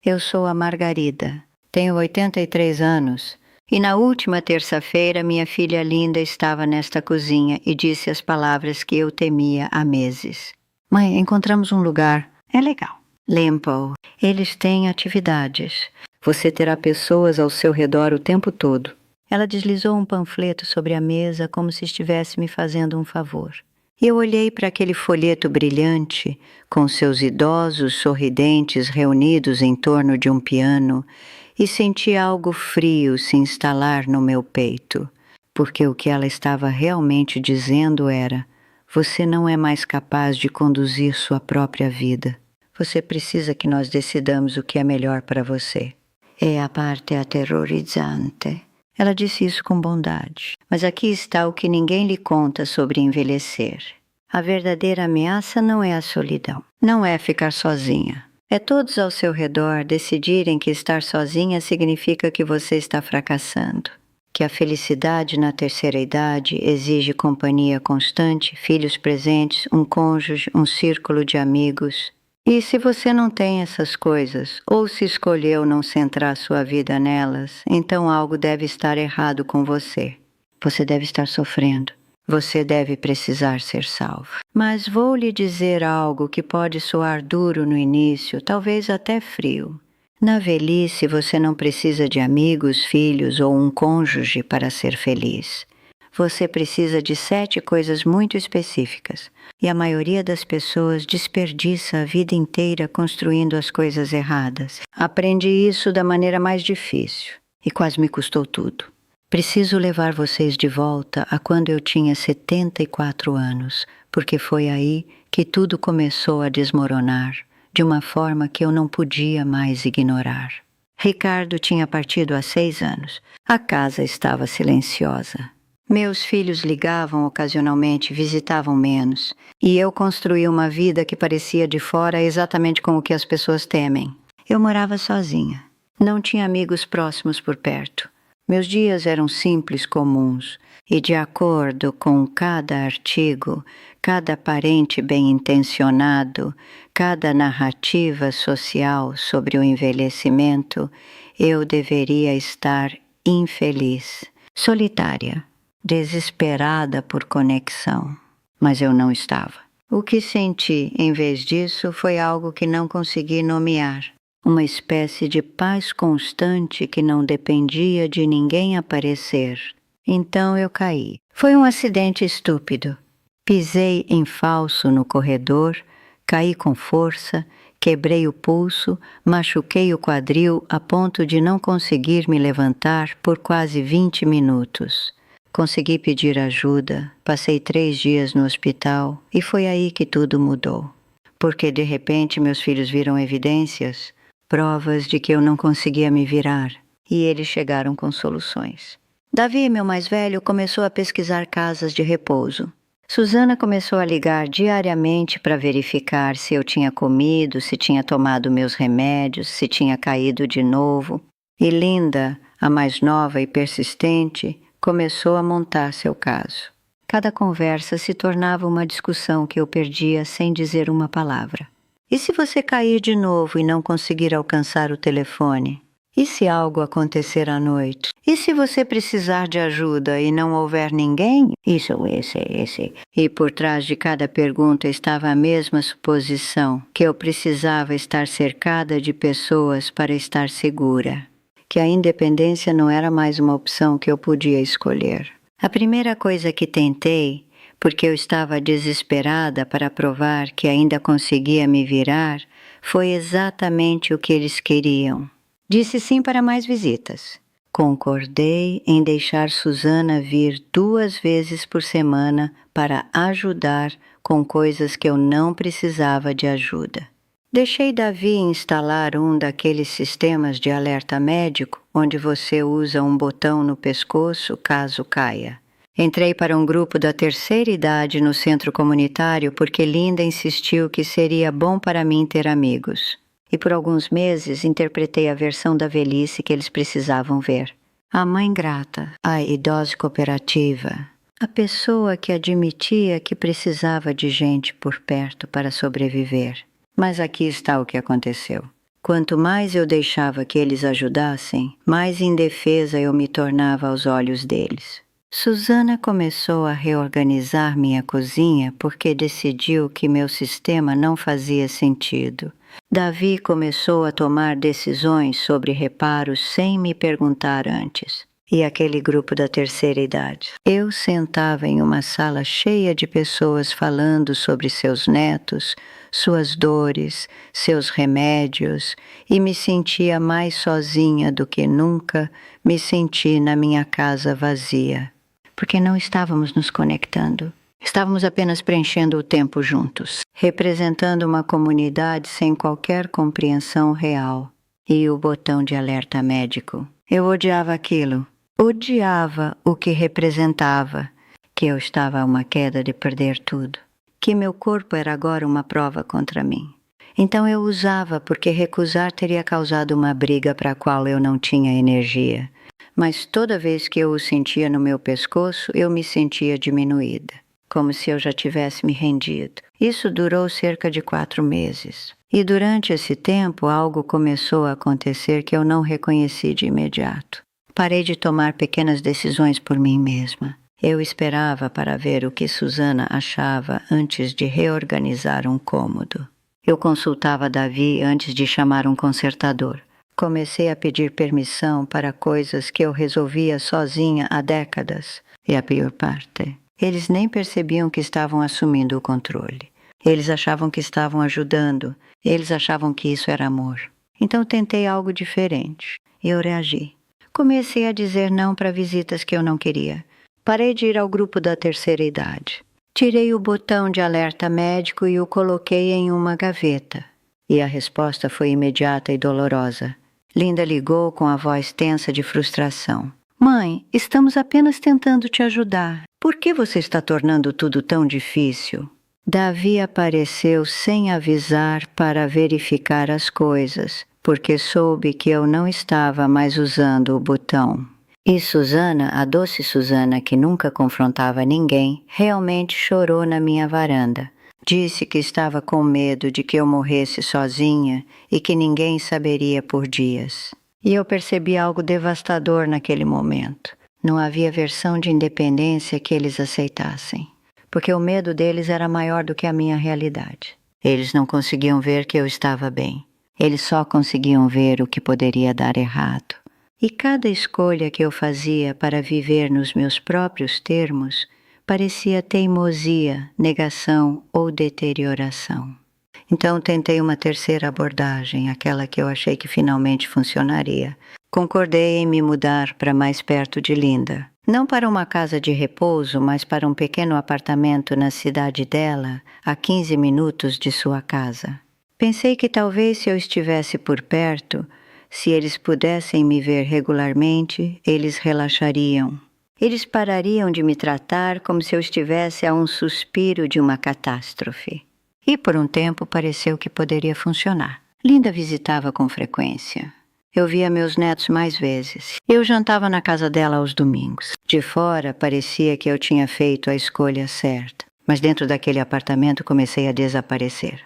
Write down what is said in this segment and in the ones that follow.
Eu sou a Margarida, tenho 83 anos e na última terça-feira minha filha linda estava nesta cozinha e disse as palavras que eu temia há meses. Mãe, encontramos um lugar. É legal. Limpo. Eles têm atividades. Você terá pessoas ao seu redor o tempo todo. Ela deslizou um panfleto sobre a mesa como se estivesse me fazendo um favor. Eu olhei para aquele folheto brilhante, com seus idosos sorridentes reunidos em torno de um piano, e senti algo frio se instalar no meu peito, porque o que ela estava realmente dizendo era: você não é mais capaz de conduzir sua própria vida. Você precisa que nós decidamos o que é melhor para você. É a parte aterrorizante. Ela disse isso com bondade. Mas aqui está o que ninguém lhe conta sobre envelhecer. A verdadeira ameaça não é a solidão. Não é ficar sozinha. É todos ao seu redor decidirem que estar sozinha significa que você está fracassando. Que a felicidade na terceira idade exige companhia constante, filhos presentes, um cônjuge, um círculo de amigos. E se você não tem essas coisas, ou se escolheu não centrar sua vida nelas, então algo deve estar errado com você. Você deve estar sofrendo. Você deve precisar ser salvo. Mas vou lhe dizer algo que pode soar duro no início, talvez até frio. Na velhice, você não precisa de amigos, filhos ou um cônjuge para ser feliz. Você precisa de 7 coisas muito específicas. E a maioria das pessoas desperdiça a vida inteira construindo as coisas erradas. Aprendi isso da maneira mais difícil. E quase me custou tudo. Preciso levar vocês de volta a quando eu tinha 74 anos, porque foi aí que tudo começou a desmoronar, de uma forma que eu não podia mais ignorar. Ricardo tinha partido há 6 anos. A casa estava silenciosa. Meus filhos ligavam ocasionalmente, visitavam menos, e eu construí uma vida que parecia de fora exatamente como o que as pessoas temem. Eu morava sozinha. Não tinha amigos próximos por perto. Meus dias eram simples, comuns, e de acordo com cada artigo, cada parente bem-intencionado, cada narrativa social sobre o envelhecimento, eu deveria estar infeliz, solitária, desesperada por conexão. Mas eu não estava. O que senti, em vez disso, foi algo que não consegui nomear. Uma espécie de paz constante que não dependia de ninguém aparecer. Então eu caí. Foi um acidente estúpido. Pisei em falso no corredor, caí com força, quebrei o pulso, machuquei o quadril a ponto de não conseguir me levantar por quase 20 minutos. Consegui pedir ajuda, passei 3 dias no hospital e foi aí que tudo mudou. Porque de repente meus filhos viram evidências, provas de que eu não conseguia me virar, e eles chegaram com soluções. Davi, meu mais velho, começou a pesquisar casas de repouso. Susana começou a ligar diariamente para verificar se eu tinha comido, se tinha tomado meus remédios, se tinha caído de novo. E Linda, a mais nova e persistente, começou a montar seu caso. Cada conversa se tornava uma discussão que eu perdia sem dizer uma palavra. E se você cair de novo e não conseguir alcançar o telefone? E se algo acontecer à noite? E se você precisar de ajuda e não houver ninguém? Isso, esse. E por trás de cada pergunta estava a mesma suposição, que eu precisava estar cercada de pessoas para estar segura. Que a independência não era mais uma opção que eu podia escolher. A primeira coisa que tentei, porque eu estava desesperada para provar que ainda conseguia me virar, foi exatamente o que eles queriam. Disse sim para mais visitas. Concordei em deixar Susana vir 2 vezes por semana para ajudar com coisas que eu não precisava de ajuda. Deixei Davi instalar um daqueles sistemas de alerta médico, onde você usa um botão no pescoço caso caia. Entrei para um grupo da terceira idade no centro comunitário porque Linda insistiu que seria bom para mim ter amigos. E por alguns meses interpretei a versão da velhice que eles precisavam ver. A mãe grata, a idosa cooperativa, a pessoa que admitia que precisava de gente por perto para sobreviver. Mas aqui está o que aconteceu. Quanto mais eu deixava que eles ajudassem, mais indefesa eu me tornava aos olhos deles. Susana começou a reorganizar minha cozinha porque decidiu que meu sistema não fazia sentido. Davi começou a tomar decisões sobre reparos sem me perguntar antes. E aquele grupo da terceira idade. Eu sentava em uma sala cheia de pessoas falando sobre seus netos, suas dores, seus remédios, e me sentia mais sozinha do que nunca me senti na minha casa vazia. Porque não estávamos nos conectando. Estávamos apenas preenchendo o tempo juntos, representando uma comunidade sem qualquer compreensão real. E o botão de alerta médico. Eu odiava aquilo. Odiava o que representava, que eu estava a uma queda de perder tudo, que meu corpo era agora uma prova contra mim. Então eu usava porque recusar teria causado uma briga para a qual eu não tinha energia. Mas toda vez que eu o sentia no meu pescoço, eu me sentia diminuída, como se eu já tivesse me rendido. Isso durou cerca de 4 meses. E durante esse tempo, algo começou a acontecer que eu não reconheci de imediato. Parei de tomar pequenas decisões por mim mesma. Eu esperava para ver o que Susana achava antes de reorganizar um cômodo. Eu consultava Davi antes de chamar um consertador. Comecei a pedir permissão para coisas que eu resolvia sozinha há décadas. E a pior parte, eles nem percebiam que estavam assumindo o controle. Eles achavam que estavam ajudando. Eles achavam que isso era amor. Então tentei algo diferente. Eu reagi. Comecei a dizer não para visitas que eu não queria. Parei de ir ao grupo da terceira idade. Tirei o botão de alerta médico e o coloquei em uma gaveta. E a resposta foi imediata e dolorosa. Linda ligou com a voz tensa de frustração. Mãe, estamos apenas tentando te ajudar. Por que você está tornando tudo tão difícil? Davi apareceu sem avisar para verificar as coisas, porque soube que eu não estava mais usando o botão. E Susana, a doce Susana que nunca confrontava ninguém, realmente chorou na minha varanda. Disse que estava com medo de que eu morresse sozinha e que ninguém saberia por dias. E eu percebi algo devastador naquele momento. Não havia versão de independência que eles aceitassem, porque o medo deles era maior do que a minha realidade. Eles não conseguiam ver que eu estava bem. Eles só conseguiam ver o que poderia dar errado. E cada escolha que eu fazia para viver nos meus próprios termos parecia teimosia, negação ou deterioração. Então tentei uma terceira abordagem, aquela que eu achei que finalmente funcionaria. Concordei em me mudar para mais perto de Linda. Não para uma casa de repouso, mas para um pequeno apartamento na cidade dela, a 15 minutos de sua casa. Pensei que talvez se eu estivesse por perto, se eles pudessem me ver regularmente, eles relaxariam. Eles parariam de me tratar como se eu estivesse a um suspiro de uma catástrofe. E por um tempo pareceu que poderia funcionar. Linda visitava com frequência. Eu via meus netos mais vezes. Eu jantava na casa dela aos domingos. De fora parecia que eu tinha feito a escolha certa, mas dentro daquele apartamento comecei a desaparecer.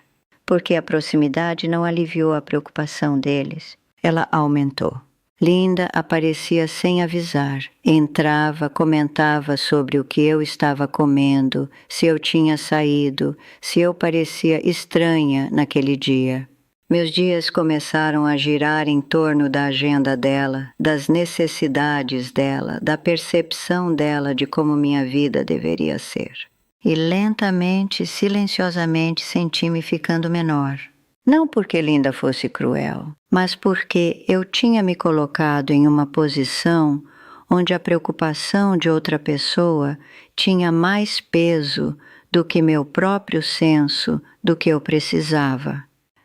Porque a proximidade não aliviou a preocupação deles, ela aumentou. Linda aparecia sem avisar, entrava, comentava sobre o que eu estava comendo, se eu tinha saído, se eu parecia estranha naquele dia. Meus dias começaram a girar em torno da agenda dela, das necessidades dela, da percepção dela de como minha vida deveria ser. E lentamente, silenciosamente, senti-me ficando menor. Não porque Linda fosse cruel, mas porque eu tinha me colocado em uma posição onde a preocupação de outra pessoa tinha mais peso do que meu próprio senso do que eu precisava.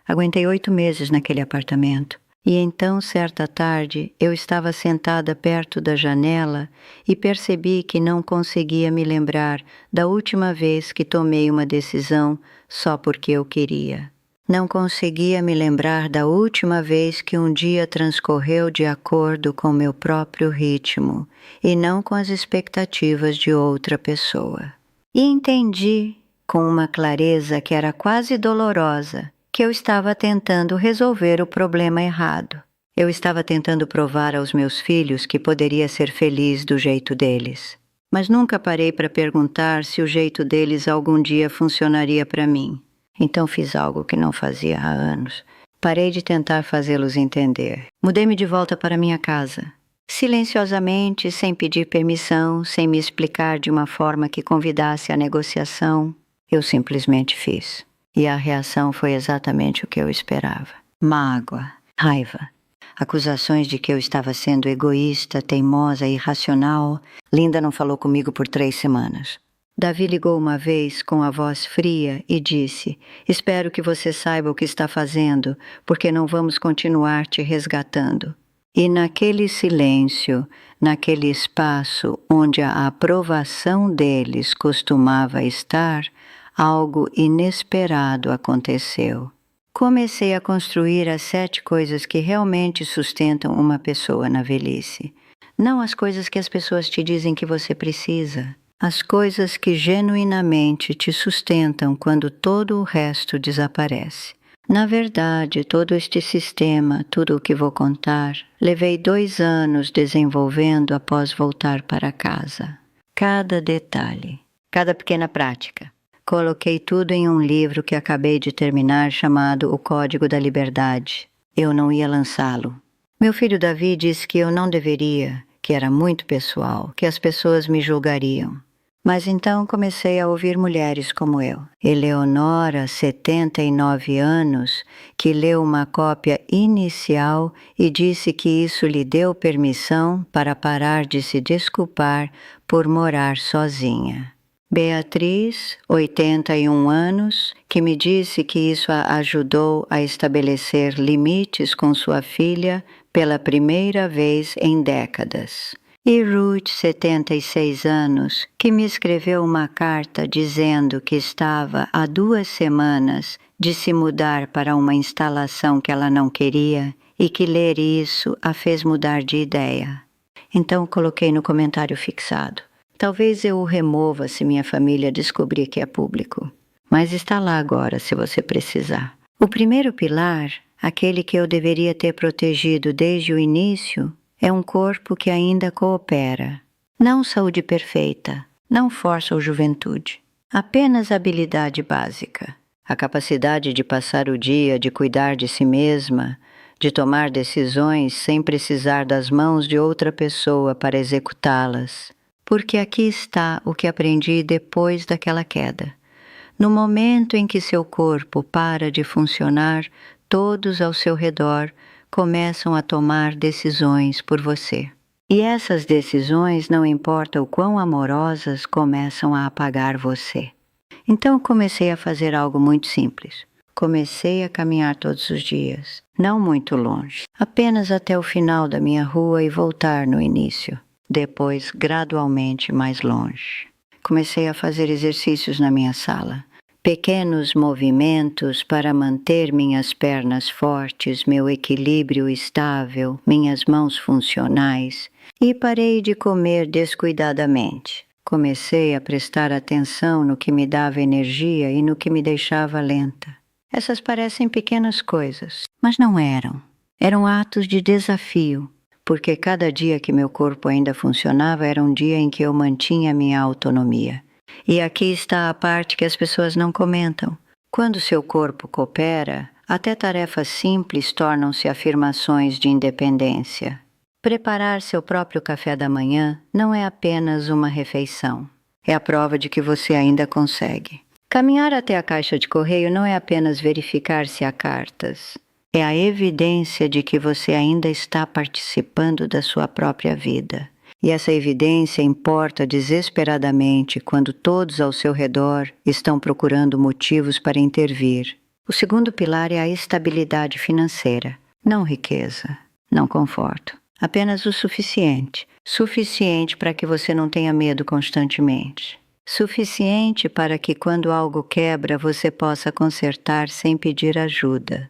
Aguentei 8 meses naquele apartamento. E então, certa tarde, eu estava sentada perto da janela e percebi que não conseguia me lembrar da última vez que tomei uma decisão só porque eu queria. Não conseguia me lembrar da última vez que um dia transcorreu de acordo com meu próprio ritmo e não com as expectativas de outra pessoa. E entendi, com uma clareza que era quase dolorosa, que eu estava tentando resolver o problema errado. Eu estava tentando provar aos meus filhos que poderia ser feliz do jeito deles. Mas nunca parei para perguntar se o jeito deles algum dia funcionaria para mim. Então fiz algo que não fazia há anos. Parei de tentar fazê-los entender. Mudei-me de volta para minha casa. Silenciosamente, sem pedir permissão, sem me explicar de uma forma que convidasse à negociação, eu simplesmente fiz. E a reação foi exatamente o que eu esperava. Mágoa, raiva, acusações de que eu estava sendo egoísta, teimosa e irracional. Linda não falou comigo por 3 semanas. Davi ligou uma vez com a voz fria e disse: "Espero que você saiba o que está fazendo, porque não vamos continuar te resgatando." E naquele silêncio, naquele espaço onde a aprovação deles costumava estar, algo inesperado aconteceu. Comecei a construir as 7 coisas que realmente sustentam uma pessoa na velhice. Não as coisas que as pessoas te dizem que você precisa. As coisas que genuinamente te sustentam quando todo o resto desaparece. Na verdade, todo este sistema, tudo o que vou contar, levei 2 anos desenvolvendo após voltar para casa. Cada detalhe, cada pequena prática. Coloquei tudo em um livro que acabei de terminar chamado O Código da Liberdade. Eu não ia lançá-lo. Meu filho Davi disse que eu não deveria, que era muito pessoal, que as pessoas me julgariam. Mas então comecei a ouvir mulheres como eu. Eleonora, 79 anos, que leu uma cópia inicial e disse que isso lhe deu permissão para parar de se desculpar por morar sozinha. Beatriz, 81 anos, que me disse que isso a ajudou a estabelecer limites com sua filha pela primeira vez em décadas. E Ruth, 76 anos, que me escreveu uma carta dizendo que estava há 2 semanas de se mudar para uma instalação que ela não queria e que ler isso a fez mudar de ideia. Então coloquei no comentário fixado. Talvez eu o remova se minha família descobrir que é público. Mas está lá agora, se você precisar. O primeiro pilar, aquele que eu deveria ter protegido desde o início, é um corpo que ainda coopera. Não saúde perfeita, não força ou juventude. Apenas habilidade básica. A capacidade de passar o dia, de cuidar de si mesma, de tomar decisões sem precisar das mãos de outra pessoa para executá-las. Porque aqui está o que aprendi depois daquela queda. No momento em que seu corpo para de funcionar, todos ao seu redor começam a tomar decisões por você. E essas decisões, não importa o quão amorosas, começam a apagar você. Então comecei a fazer algo muito simples. Comecei a caminhar todos os dias, não muito longe, apenas até o final da minha rua e voltar no início. Depois, gradualmente mais longe. Comecei a fazer exercícios na minha sala. Pequenos movimentos para manter minhas pernas fortes, meu equilíbrio estável, minhas mãos funcionais. E parei de comer descuidadamente. Comecei a prestar atenção no que me dava energia e no que me deixava lenta. Essas parecem pequenas coisas, mas não eram. Eram atos de desafio. Porque cada dia que meu corpo ainda funcionava era um dia em que eu mantinha minha autonomia. E aqui está a parte que as pessoas não comentam. Quando seu corpo coopera, até tarefas simples tornam-se afirmações de independência. Preparar seu próprio café da manhã não é apenas uma refeição. É a prova de que você ainda consegue. Caminhar até a caixa de correio não é apenas verificar se há cartas. É a evidência de que você ainda está participando da sua própria vida. E essa evidência importa desesperadamente quando todos ao seu redor estão procurando motivos para intervir. O segundo pilar é a estabilidade financeira. Não riqueza, não conforto. Apenas o suficiente. Suficiente para que você não tenha medo constantemente. Suficiente para que quando algo quebra você possa consertar sem pedir ajuda.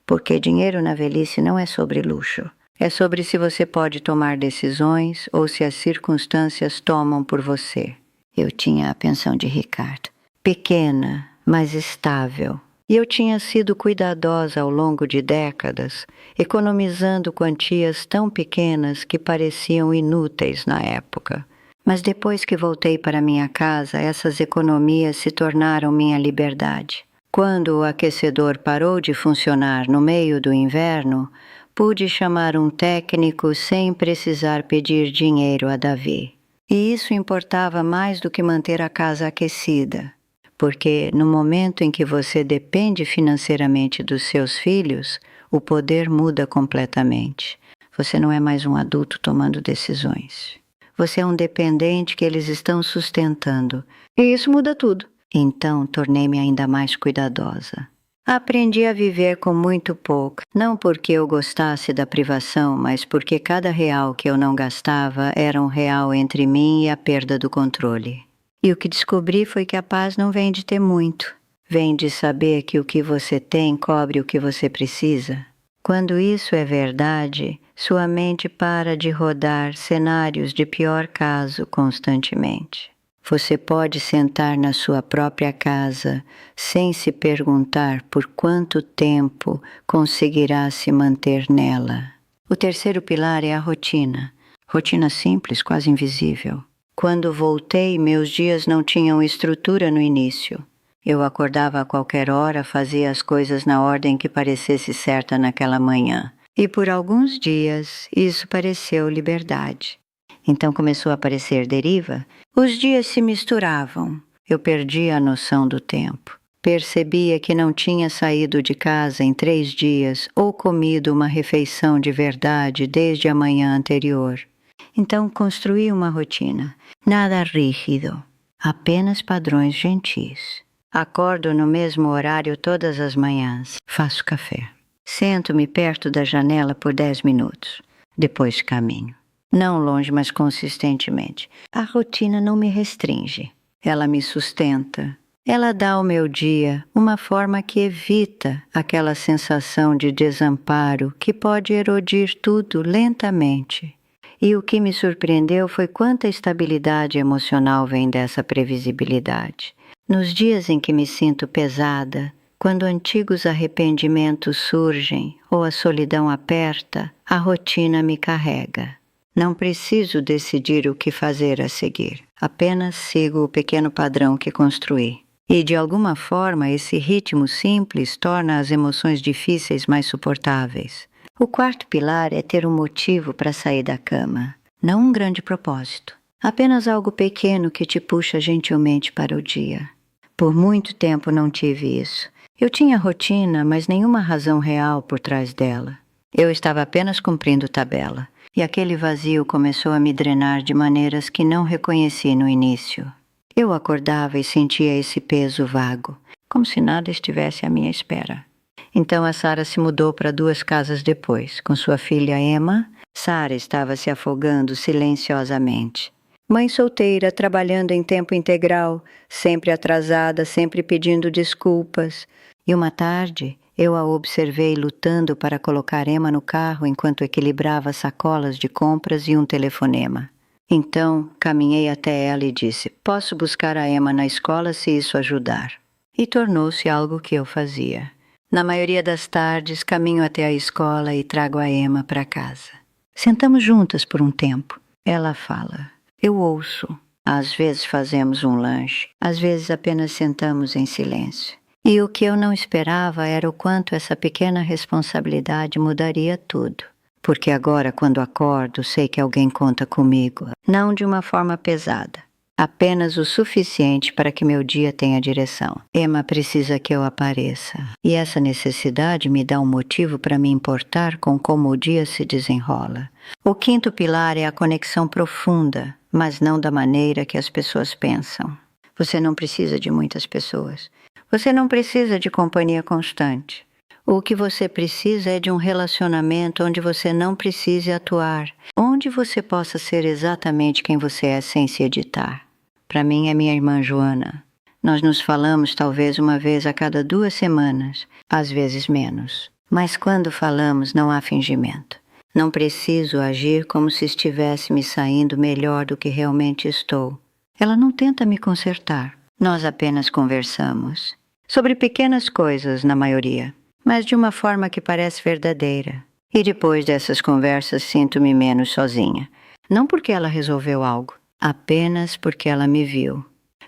Porque dinheiro na velhice não é sobre luxo. É sobre se você pode tomar decisões ou se as circunstâncias tomam por você. Eu tinha a pensão de Ricardo. Pequena, mas estável. E eu tinha sido cuidadosa ao longo de décadas, economizando quantias tão pequenas que pareciam inúteis na época. Mas depois que voltei para minha casa, essas economias se tornaram minha liberdade. Quando o aquecedor parou de funcionar no meio do inverno, pude chamar um técnico sem precisar pedir dinheiro a Davi. E isso importava mais do que manter a casa aquecida, porque no momento em que você depende financeiramente dos seus filhos, o poder muda completamente. Você não é mais um adulto tomando decisões. Você é um dependente que eles estão sustentando. E isso muda tudo. Então, tornei-me ainda mais cuidadosa. Aprendi a viver com muito pouco, não porque eu gostasse da privação, mas porque cada real que eu não gastava era um real entre mim e a perda do controle. E o que descobri foi que a paz não vem de ter muito, vem de saber que o que você tem cobre o que você precisa. Quando isso é verdade, sua mente para de rodar cenários de pior caso constantemente. Você pode sentar na sua própria casa sem se perguntar por quanto tempo conseguirá se manter nela. O terceiro pilar é a rotina. Rotina simples, quase invisível. Quando voltei, meus dias não tinham estrutura no início. Eu acordava a qualquer hora, fazia as coisas na ordem que parecesse certa naquela manhã. E por alguns dias, isso pareceu liberdade. Então começou a aparecer deriva. Os dias se misturavam. Eu perdia a noção do tempo. Percebia que não tinha saído de casa em 3 dias ou comido uma refeição de verdade desde a manhã anterior. Então construí uma rotina. Nada rígido, apenas padrões gentis. Acordo no mesmo horário todas as manhãs. Faço café. Sento-me perto da janela por 10 minutos. Depois caminho. Não longe, mas consistentemente. A rotina não me restringe. Ela me sustenta. Ela dá ao meu dia uma forma que evita aquela sensação de desamparo que pode erodir tudo lentamente. E o que me surpreendeu foi quanta estabilidade emocional vem dessa previsibilidade. Nos dias em que me sinto pesada, quando antigos arrependimentos surgem ou a solidão aperta, a rotina me carrega. Não preciso decidir o que fazer a seguir, apenas sigo o pequeno padrão que construí. E, de alguma forma, esse ritmo simples torna as emoções difíceis mais suportáveis. O quarto pilar é ter um motivo para sair da cama, não um grande propósito, apenas algo pequeno que te puxa gentilmente para o dia. Por muito tempo não tive isso. Eu tinha rotina, mas nenhuma razão real por trás dela. Eu estava apenas cumprindo tabela. E aquele vazio começou a me drenar de maneiras que não reconheci no início. Eu acordava e sentia esse peso vago, como se nada estivesse à minha espera. Então a Sara se mudou para 2 casas depois, com sua filha Emma. Sara estava se afogando silenciosamente. Mãe solteira, trabalhando em tempo integral, sempre atrasada, sempre pedindo desculpas. E uma tarde, eu a observei lutando para colocar Emma no carro enquanto equilibrava sacolas de compras e um telefonema. Então, caminhei até ela e disse: "Posso buscar a Emma na escola se isso ajudar?" E tornou-se algo que eu fazia. Na maioria das tardes, caminho até a escola e trago a Emma para casa. Sentamos juntas por um tempo. Ela fala. Eu ouço. Às vezes fazemos um lanche, às vezes apenas sentamos em silêncio. E o que eu não esperava era o quanto essa pequena responsabilidade mudaria tudo. Porque agora, quando acordo, sei que alguém conta comigo, não de uma forma pesada, apenas o suficiente para que meu dia tenha direção. Emma precisa que eu apareça. E essa necessidade me dá um motivo para me importar com como o dia se desenrola. O quinto pilar é a conexão profunda, mas não da maneira que as pessoas pensam. Você não precisa de muitas pessoas. Você não precisa de companhia constante. O que você precisa é de um relacionamento onde você não precise atuar, onde você possa ser exatamente quem você é sem se editar. Para mim é minha irmã Joana. Nós nos falamos talvez uma vez a cada 2 semanas, às vezes menos. Mas quando falamos não há fingimento. Não preciso agir como se estivesse me saindo melhor do que realmente estou. Ela não tenta me consertar. Nós apenas conversamos. sobre pequenas coisas na maioria, mas de uma forma que parece verdadeira. E depois dessas conversas sinto-me menos sozinha. Não porque ela resolveu algo, apenas porque ela me viu.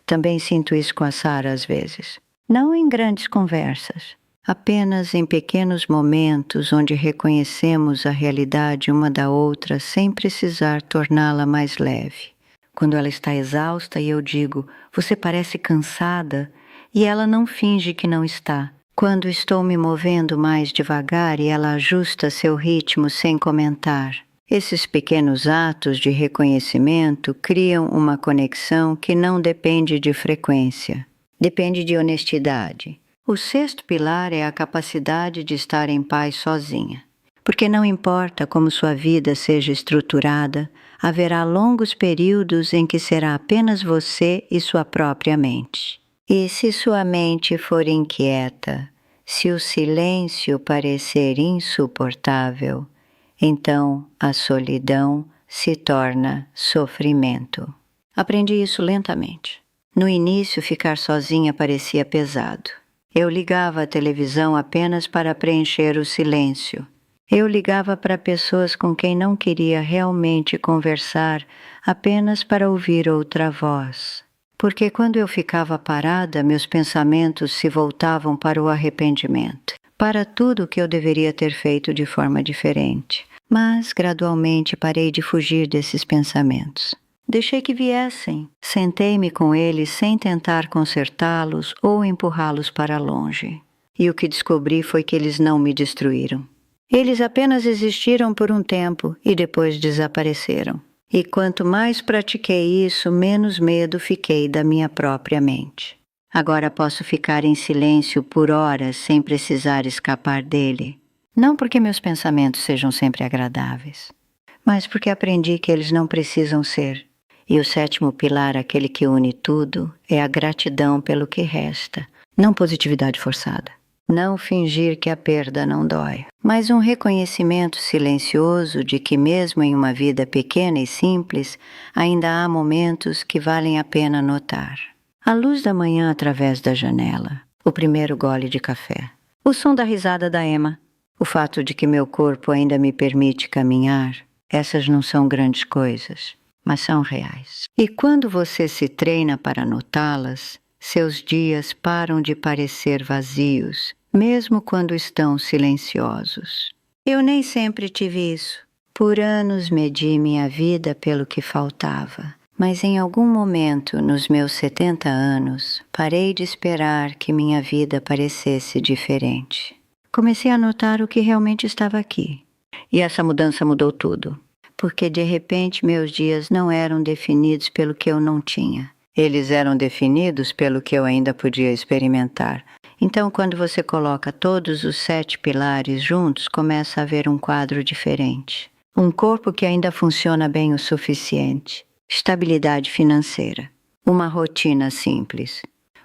Também sinto isso com a Sarah às vezes. Não em grandes conversas, apenas em pequenos momentos onde reconhecemos a realidade uma da outra sem precisar torná-la mais leve. Quando ela está exausta e eu digo, você parece cansada, e ela não finge que não está. Quando estou me movendo mais devagar e ela ajusta seu ritmo sem comentar. Esses pequenos atos de reconhecimento criam uma conexão que não depende de frequência. Depende de honestidade. O sexto pilar é a capacidade de estar em paz sozinha. Porque não importa como sua vida seja estruturada, haverá longos períodos em que será apenas você e sua própria mente. E se sua mente for inquieta, se o silêncio parecer insuportável, então a solidão se torna sofrimento. Aprendi isso lentamente. No início, ficar sozinha parecia pesado. Eu ligava a televisão apenas para preencher o silêncio. Eu ligava para pessoas com quem não queria realmente conversar, apenas para ouvir outra voz. Porque quando eu ficava parada, meus pensamentos se voltavam para o arrependimento, para tudo que eu deveria ter feito de forma diferente. Mas, gradualmente, parei de fugir desses pensamentos. Deixei que viessem. Sentei-me com eles sem tentar consertá-los ou empurrá-los para longe. E o que descobri foi que eles não me destruíram. Eles apenas existiram por um tempo e depois desapareceram. E quanto mais pratiquei isso, menos medo fiquei da minha própria mente. Agora posso ficar em silêncio por horas sem precisar escapar dele. Não porque meus pensamentos sejam sempre agradáveis, mas porque aprendi que eles não precisam ser. E o sétimo pilar, aquele que une tudo, é a gratidão pelo que resta. Não positividade forçada. Não fingir que a perda não dói. Mas um reconhecimento silencioso de que mesmo em uma vida pequena e simples, ainda há momentos que valem a pena notar. A luz da manhã através da janela. O primeiro gole de café. O som da risada da Emma. O fato de que meu corpo ainda me permite caminhar. Essas não são grandes coisas, mas são reais. E quando você se treina para notá-las, seus dias param de parecer vazios, mesmo quando estão silenciosos. Eu nem sempre tive isso. Por anos medi minha vida pelo que faltava. Mas em algum momento, nos meus 70 anos, parei de esperar que minha vida parecesse diferente. Comecei a notar o que realmente estava aqui. E essa mudança mudou tudo. Porque de repente meus dias não eram definidos pelo que eu não tinha. Eles eram definidos pelo que eu ainda podia experimentar. Então, quando você coloca todos os 7 pilares juntos, começa a haver um quadro diferente. Um corpo que ainda funciona bem o suficiente. Estabilidade financeira. Uma rotina simples.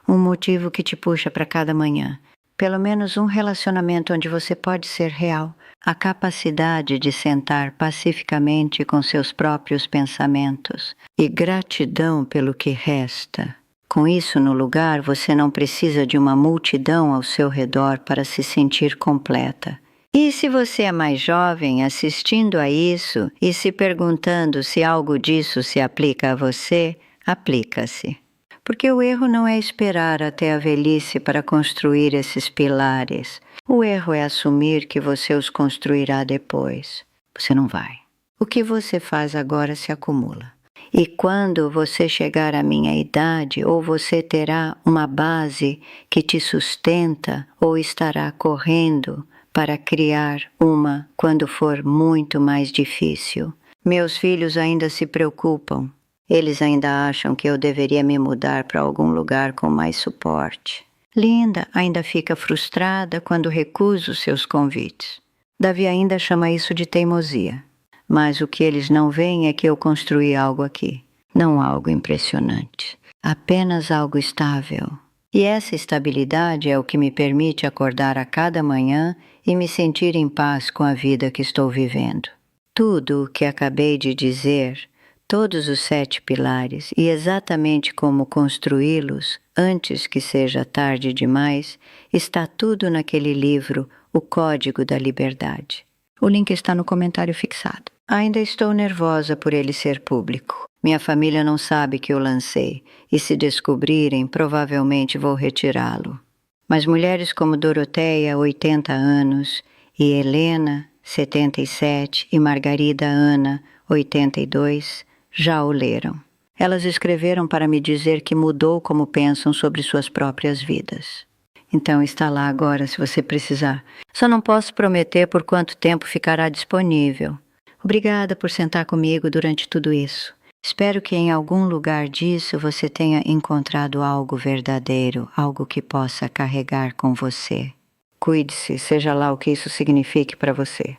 Um motivo que te puxa para cada manhã. Pelo menos um relacionamento onde você pode ser real. A capacidade de sentar pacificamente com seus próprios pensamentos. E gratidão pelo que resta. Com isso no lugar, você não precisa de uma multidão ao seu redor para se sentir completa. E se você é mais jovem, assistindo a isso e se perguntando se algo disso se aplica a você, aplica-se. Porque o erro não é esperar até a velhice para construir esses pilares. O erro é assumir que você os construirá depois. Você não vai. O que você faz agora se acumula. E quando você chegar à minha idade, ou você terá uma base que te sustenta, ou estará correndo para criar uma quando for muito mais difícil. Meus filhos ainda se preocupam. Eles ainda acham que eu deveria me mudar para algum lugar com mais suporte. Linda ainda fica frustrada quando recuso seus convites. Davi ainda chama isso de teimosia. Mas o que eles não veem é que eu construí algo aqui. Não algo impressionante. Apenas algo estável. E essa estabilidade é o que me permite acordar a cada manhã e me sentir em paz com a vida que estou vivendo. Tudo o que acabei de dizer, todos os 7 pilares e exatamente como construí-los antes que seja tarde demais, está tudo naquele livro, O Código da Liberdade. O link está no comentário fixado. Ainda estou nervosa por ele ser público. Minha família não sabe que eu lancei, e se descobrirem, provavelmente vou retirá-lo. Mas mulheres como Doroteia, 80 anos, e Helena, 77, e Margarida Ana, 82, já o leram. Elas escreveram para me dizer que mudou como pensam sobre suas próprias vidas. Então está lá agora se você precisar. Só não posso prometer por quanto tempo ficará disponível. Obrigada por sentar comigo durante tudo isso. Espero que em algum lugar disso você tenha encontrado algo verdadeiro, algo que possa carregar com você. Cuide-se, seja lá o que isso signifique para você.